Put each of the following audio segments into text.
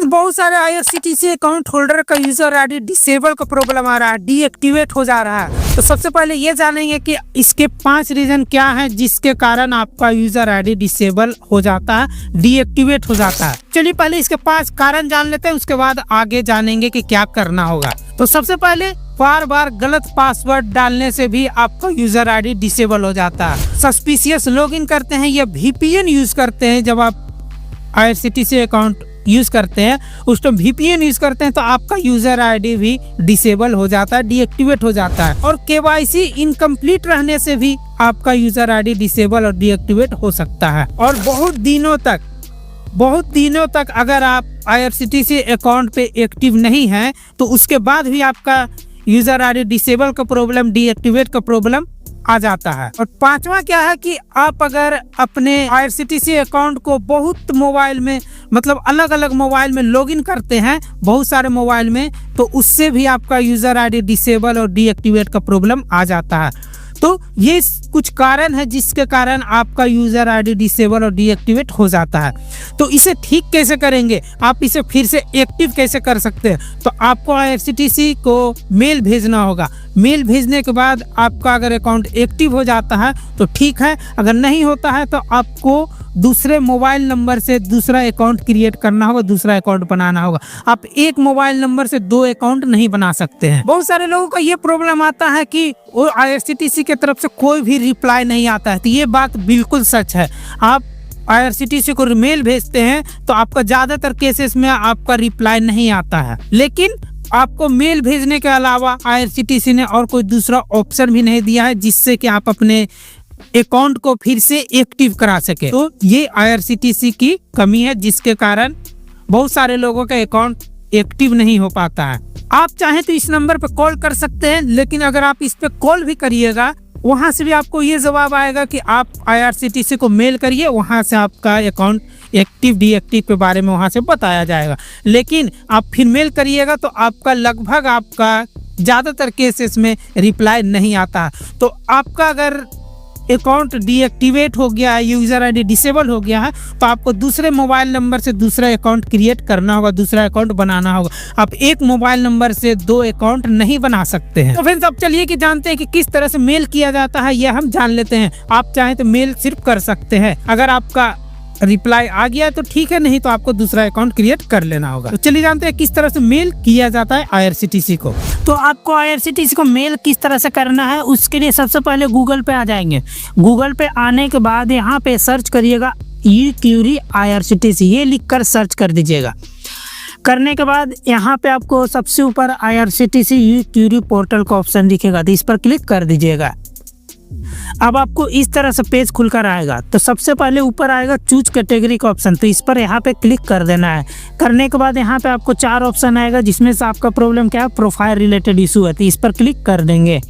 बहुत सारे IRCTC account holder का यूजर आईडी डिसेबल का प्रॉब्लम आ रहा है, डीएक्टिवेट हो जा रहा है। तो सबसे पहले ये जानेंगे कि इसके 5 रीजन क्या है जिसके कारण आपका यूजर आईडी डिसेबल हो जाता है, डीएक्टिवेट हो जाता है। चलिए पहले इसके 5 कारण जान लेते हैं, उसके बाद आगे जानेंगे कि क्या करना होगा। तो सबसे पहले बार बार गलत पासवर्ड डालने से भी आपका यूजर आईडी डिसेबल हो जाता है। सस्पिशियस लॉगिन करते हैं या VPN यूज करते हैं, जब आप IRCTC अकाउंट यूज करते हैं उस टाइम VPN यूज करते हैं तो आपका यूजर आईडी भी डिसेबल हो जाता है, डीएक्टिवेट हो जाता है। और KYC इनकम्प्लीट रहने से भी आपका यूजर आईडी डिसेबल और डीएक्टिवेट हो सकता है। और बहुत दिनों तक अगर आप IRCTC अकाउंट पे एक्टिव नहीं हैं तो उसके बाद भी आपका यूजर आईडी डिसेबल का प्रॉब्लम, डीएक्टिवेट का प्रॉब्लम आ जाता है। और 5वां क्या है कि आप अगर अपने IRCTC अकाउंट को बहुत मोबाइल में, मतलब अलग अलग मोबाइल में लॉगिन करते हैं, बहुत सारे मोबाइल में, तो उससे भी आपका यूजर आईडी डिसेबल और डीएक्टिवेट का प्रॉब्लम आ जाता है। तो ये कुछ कारण है जिसके कारण आपका यूजर आईडी डिसेबल और डीएक्टिवेट हो जाता है। तो इसे ठीक कैसे करेंगे, आप इसे फिर से एक्टिव कैसे कर सकते हैं? तो आपको IRCTC को मेल भेजना होगा। मेल भेजने के बाद आपका अगर अकाउंट एक्टिव हो जाता है तो ठीक है, अगर नहीं होता है तो आपको दूसरे मोबाइल नंबर से दूसरा अकाउंट क्रिएट करना होगा, दूसरा अकाउंट बनाना होगा। आप एक मोबाइल नंबर से 2 अकाउंट नहीं बना सकते हैं। बहुत सारे लोगों का ये प्रॉब्लम आता है कि वो IRCTC की तरफ से कोई भी रिप्लाई नहीं आता है। तो ये बात बिल्कुल सच है। आप IRCTC को मेल भेजते हैं तो आपका ज़्यादातर केसेस में आपका रिप्लाई नहीं आता है, लेकिन आपको मेल भेजने के अलावा IRCTC ने और कोई दूसरा ऑप्शन भी नहीं दिया है जिससे कि आप अपने अकाउंट को फिर से एक्टिव करा सके। तो ये IRCTC की कमी है जिसके कारण बहुत सारे लोगों का अकाउंट एक्टिव नहीं हो पाता है। आप चाहें तो इस नंबर पर कॉल कर सकते हैं, लेकिन अगर आप इस पे कॉल भी करिएगा वहां से भी आपको ये जवाब आएगा कि आप IRCTC को मेल करिए, वहां से आपका अकाउंट एक्टिव डीएक्टिव के बारे में वहां से बताया जाएगा। लेकिन आप फिर मेल करिएगा तो आपका लगभग ज़्यादातर केसेस में रिप्लाई नहीं आता। तो आपका अगर अकाउंट डीएक्टिवेट हो गया है, यूजर आईडी डिसेबल हो गया है, तो आपको दूसरे मोबाइल नंबर से दूसरा अकाउंट क्रिएट करना होगा, दूसरा अकाउंट बनाना होगा। आप एक मोबाइल नंबर से 2 अकाउंट नहीं बना सकते हैं। तो फ्रेंड्स अब चलिए कि जानते हैं कि किस तरह से मेल किया जाता है, यह हम जान लेते हैं। आप चाहें तो मेल सिर्फ कर सकते हैं, अगर आपका रिप्लाई आ गया तो ठीक है, नहीं तो आपको दूसरा अकाउंट क्रिएट कर लेना होगा। तो चलिए जानते हैं किस तरह से मेल किया जाता है IRCTC को। तो आपको IRCTC को मेल किस तरह से करना है, उसके लिए सबसे पहले गूगल पे आ जाएंगे। गूगल पे आने के बाद यहाँ पे सर्च करिएगा eQuery IRCTC, ये लिखकर सर्च कर दीजिएगा। करने के बाद यहाँ पे आपको सबसे ऊपर IRCTC eQuery पोर्टल का ऑप्शन दिखेगा, तो इस पर क्लिक कर दीजिएगा। अब आपको इस तरह से पेज खुलकर आएगा। तो सबसे पहले ऊपर आएगा चूज कैटेगरी का ऑप्शन, तो इस पर यहाँ पे क्लिक कर देना है। करने के बाद यहाँ पे आपको 4 ऑप्शन आएगा, जिसमें से आपका प्रॉब्लम क्या है, प्रोफाइल रिलेटेड इशू है, तो इस पर क्लिक कर देंगे।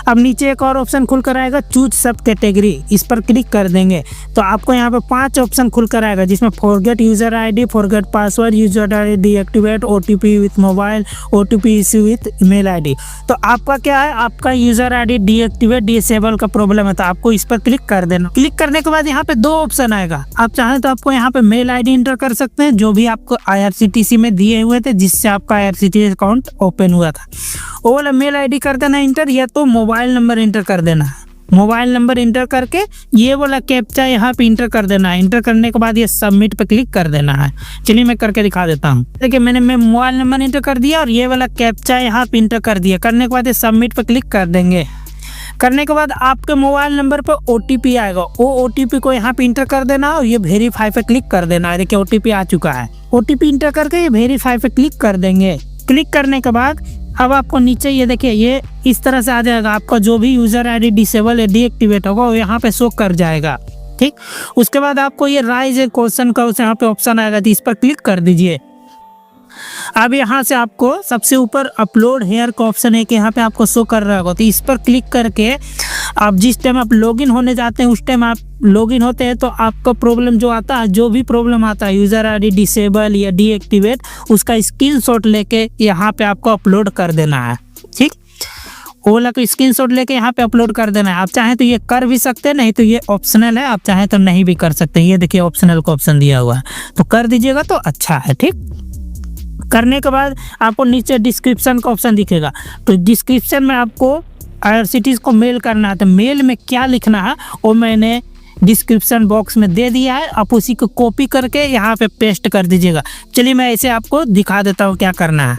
अब नीचे एक और ऑप्शन खुलकर आएगा चूज सब कैटेगरी, इस पर क्लिक कर देंगे तो आपको यहाँ पे 5 ऑप्शन खुलकर आएगा, जिसमें forget user ID, forget password, user ID deactivate, OTP with mobile, OTP issue with email ID. तो आपका क्या है, आपका यूजर आईडी डीएक्टिवेट डिसेबल का प्रॉब्लम है, तो आपको इस पर क्लिक कर देना। क्लिक करने के बाद यहाँ पे 2 ऑप्शन आएगा। आप चाहें तो आपको यहाँ पे मेल आईडी इंटर कर सकते हैं, जो भी आपको IRCTC में दिए हुए थे, जिससे आपका IRCTC अकाउंट ओपन हुआ था, वो वाला मेल आईडी कर देना इंटर, या तो मोबाइल नंबर इंटर कर देना है। मोबाइल नंबर इंटर करके ये वाला कैप्चा यहाँ पे इंटर कर देना है। इंटर करने के बाद ये सबमिट पे क्लिक कर देना है। चलिए मैं करके दिखा देता हूँ। देखिए मैं मोबाइल नंबर इंटर कर दिया और ये वाला कैप्चा यहाँ पे इंटर कर दिया। करने के बाद ये सबमिट पे क्लिक कर देंगे। करने के बाद आपके मोबाइल नंबर पर OTP आएगा, वो OTP को यहाँ पे इंटर कर देना और ये वेरीफाई पे क्लिक कर देना है। देखिए OTP आ चुका है। OTP इंटर करके ये वेरीफाई पे क्लिक कर देंगे। क्लिक करने के बाद अब आपको नीचे ये देखिए ये इस तरह से आ जाएगा। आपका जो भी यूजर आईडी डिसेबल या डीएक्टिवेट होगा वो यहाँ पे शो कर जाएगा। ठीक, उसके बाद आपको ये राइज ए क्वेश्चन का यहाँ पे ऑप्शन आएगा, तो इस पर क्लिक कर दीजिए। अब यहाँ से आपको सबसे ऊपर अपलोड हेयर का ऑप्शन है कि यहाँ पे आपको शो कर रहा होगा, तो इस पर क्लिक करके आप जिस टाइम आप लॉगिन होने जाते हैं उस टाइम आप लॉगिन होते हैं तो आपका प्रॉब्लम जो आता है, जो भी प्रॉब्लम आता है यूजर आईडी डिसेबल या डीएक्टिवेट, उसका स्क्रीनशॉट लेके यहाँ पे आपको अपलोड कर देना है। ठीक, ओला को स्क्रीनशॉट लेके यहाँ पे अपलोड कर देना है। आप चाहें तो ये कर भी सकते हैं, नहीं तो ये ऑप्शनल है, आप चाहें तो नहीं भी कर सकते। ये देखिए ऑप्शनल का ऑप्शन दिया हुआ है, तो कर दीजिएगा तो अच्छा है। ठीक, करने के बाद आपको नीचे डिस्क्रिप्शन का ऑप्शन दिखेगा, तो डिस्क्रिप्शन में आपको IRCTC को मेल करना है। तो मेल में क्या लिखना है वो मैंने डिस्क्रिप्शन बॉक्स में दे दिया है, आप उसी को कॉपी करके यहाँ पे पेस्ट कर दीजिएगा। चलिए मैं इसे आपको दिखा देता हूँ क्या करना है।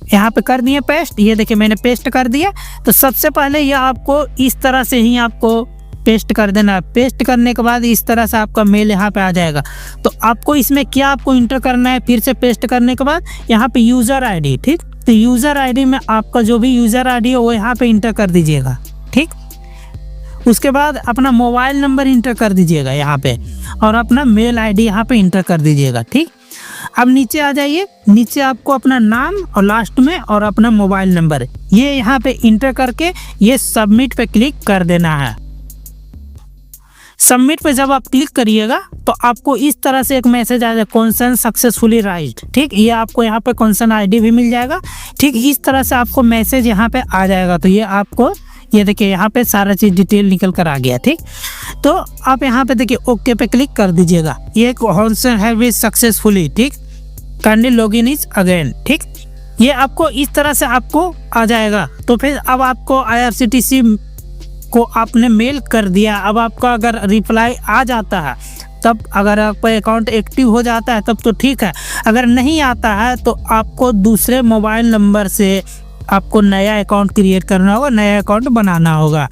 यहाँ पे कर दिए पेस्ट, ये देखिए मैंने पेस्ट कर दिया। तो सबसे पहले ये आपको इस तरह से ही आपको पेस्ट कर देना है। पेस्ट करने के बाद इस तरह से आपका मेल यहाँ पे आ जाएगा। तो आपको इसमें क्या आपको इंटर करना है, फिर से पेस्ट करने के बाद यहाँ पे यूज़र ID, ठीक। तो यूज़र ID में आपका जो भी यूज़र ID है वो यहाँ पे इंटर कर दीजिएगा, ठीक। उसके बाद अपना मोबाइल नंबर इंटर कर दीजिएगा यहाँ पे, और अपना मेल ID यहाँ पे इंटर कर दीजिएगा, ठीक। अब नीचे आ जाइए, नीचे आपको अपना नाम और लास्ट में और अपना मोबाइल नंबर ये यहाँ पे इंटर करके ये सबमिट पे क्लिक कर देना है। सबमिट पे जब आप क्लिक करिएगा तो आपको इस तरह से एक मैसेज आ जाएगा, क्वेश्चन सक्सेसफुली राइज्ड, ठीक। ये आपको यहाँ पे क्वेश्चन ID भी मिल जाएगा, ठीक। इस तरह से आपको मैसेज यहाँ पे आ जाएगा। तो ये आपको ये देखिए यहाँ पे सारा चीज़ डिटेल निकल कर आ गया, ठीक। तो आप यहाँ पे देखिए ओके पे क्लिक कर दीजिएगा। ये क्वेश्चन है भी सक्सेसफुली, ठीक। काइंडली लॉगिन इज अगेन, ठीक। ये आपको इस तरह से आपको आ जाएगा। तो फिर अब आपको IRCTC को आपने मेल कर दिया, अब आपका अगर रिप्लाई आ जाता है तब अगर आपका अकाउंट एक्टिव हो जाता है तब तो ठीक है, अगर नहीं आता है तो आपको दूसरे मोबाइल नंबर से आपको नया अकाउंट क्रिएट करना होगा, नया अकाउंट बनाना होगा।